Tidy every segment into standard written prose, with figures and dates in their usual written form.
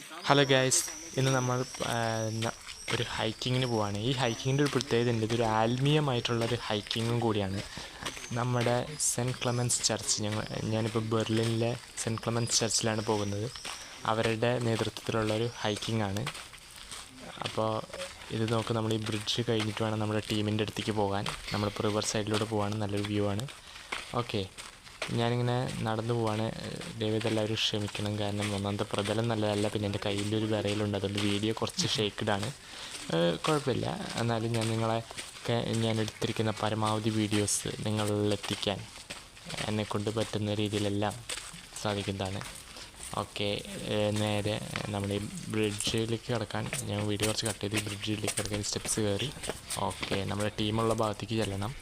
Hello guys, ഇന്ന് നമ്മൾ ഒരു ഹൈക്കിങ്ങിന് പോവുകയാണ്. ഈ ഹൈക്കിങ്ങിൻ്റെ ഒരു പ്രത്യേകത ഉണ്ട്, ഇതൊരു ആത്മീയമായിട്ടുള്ളൊരു ഹൈക്കിങ്ങും കൂടിയാണ്. നമ്മുടെ സെൻറ്റ് ക്ലെമൻസ് ചർച്ച്, ഞാനിപ്പോൾ ബെർലിനിലെ സെൻറ്റ് ക്ലെമൻസ് ചർച്ചിലാണ് പോകുന്നത്. അവരുടെ നേതൃത്വത്തിലുള്ളൊരു ഹൈക്കിംഗ് ആണ്. അപ്പോൾ ഇത് നോക്ക്, നമ്മൾ ഈ ബ്രിഡ്ജ് കഴിഞ്ഞിട്ട് വേണം നമ്മുടെ ടീമിൻ്റെ അടുത്തേക്ക് പോകാൻ. നമ്മളിപ്പോൾ റിവർ സൈഡിലൂടെ പോവാണ്, നല്ലൊരു വ്യൂ ആണ്. ഓക്കെ, ഞാനിങ്ങനെ നടന്നു പോവാണ്. ദയവേത് എല്ലാവരും ക്ഷമിക്കണം, കാരണം ഒന്നാമത്തെ പ്രതലം നല്ലതല്ല, പിന്നെ എൻ്റെ കയ്യിലൊരു വിറയലുണ്ട്, അതുകൊണ്ട് വീഡിയോ കുറച്ച് ഷേക്ക്ഡാണ്. കുഴപ്പമില്ല, എന്നാലും ഞാൻ എടുത്തിരിക്കുന്ന പരമാവധി വീഡിയോസ് നിങ്ങളിലെത്തിക്കാൻ എന്നെക്കൊണ്ട് പറ്റുന്ന രീതിയിലെല്ലാം സാധിക്കുന്നതാണ്. ഓക്കെ, നേരെ നമ്മുടെ ഈ ബ്രിഡ്ജിലേക്ക് കിടക്കാൻ ഞാൻ വീഡിയോ കുറച്ച് കട്ട് ചെയ്ത് ബ്രിഡ്ജിലേക്ക് കിടക്കാൻ സ്റ്റെപ്സ് കയറി. ഓക്കെ, നമ്മുടെ ടീമുള്ള ഭാഗത്തേക്ക് ചെല്ലണം.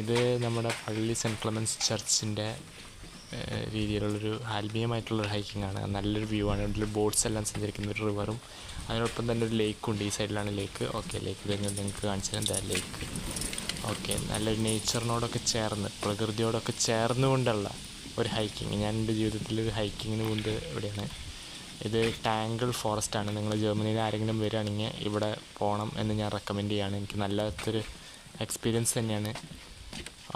ഇത് നമ്മുടെ പള്ളി സെൻറ്റ് ക്ലെമൻസ് ചർച്ചിൻ്റെ രീതിയിലുള്ളൊരു ആത്മീയമായിട്ടുള്ളൊരു ഹൈക്കിംഗ് ആണ്. നല്ലൊരു വ്യൂ ആണ്. ഇതിൽ ബോട്ട്സ് എല്ലാം സഞ്ചരിക്കുന്ന ഒരു റിവറും അതിനൊപ്പം തന്നെ ഒരു ലേക്കുണ്ട്. ഈ സൈഡിലാണ് ലേക്ക്. ഓക്കെ, ലേക്ക് നിങ്ങൾക്ക് കാണിച്ചു തരാം, എന്താ ലേക്ക്. ഓക്കെ, നല്ലൊരു നേച്ചറിനോടൊക്കെ ചേർന്ന്, പ്രകൃതിയോടൊക്കെ ചേർന്നുകൊണ്ടുള്ള ഒരു ഹൈക്കിങ്. ഞാൻ എൻ്റെ ജീവിതത്തിൽ ഒരു ഹൈക്കിങ്ങിന് പോകുന്നത് ഇവിടെയാണ്. ഇത് ടാങ്കിൾ ഫോറസ്റ്റ് ആണ്. നിങ്ങൾ ജർമ്മനിയിൽ ആരെങ്കിലും വരികയാണെങ്കിൽ ഇവിടെ പോകണം എന്ന് ഞാൻ റെക്കമെൻഡ് ചെയ്യുകയാണ്. എനിക്ക് നല്ലൊരു എക്സ്പീരിയൻസ് തന്നെയാണ്.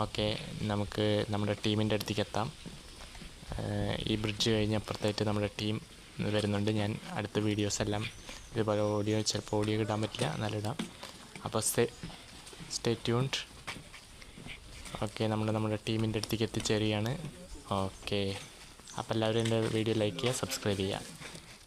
ഓക്കെ, നമുക്ക് നമ്മുടെ ടീമിൻ്റെ അടുത്തേക്ക് എത്താം. ഈ ബ്രിഡ്ജ് കഴിഞ്ഞ് അപ്പുറത്തായിട്ട് നമ്മുടെ ടീം വരുന്നുണ്ട്. ഞാൻ അടുത്ത വീഡിയോസ് എല്ലാം ഇതുപോലെ ചിലപ്പോൾ ഓഡിയോ ഇടാൻ പറ്റില്ല, എന്നാലും ഇടാം. അപ്പോൾ സ്റ്റേ ട്യൂൺഡ്. ഓക്കെ, നമ്മുടെ ടീമിൻ്റെ അടുത്തേക്ക് എത്തിച്ചേരുകയാണ്. ഓക്കെ, അപ്പോൾ എല്ലാവരും എൻ്റെ വീഡിയോ ലൈക്ക് ചെയ്യുക, സബ്സ്ക്രൈബ് ചെയ്യുക.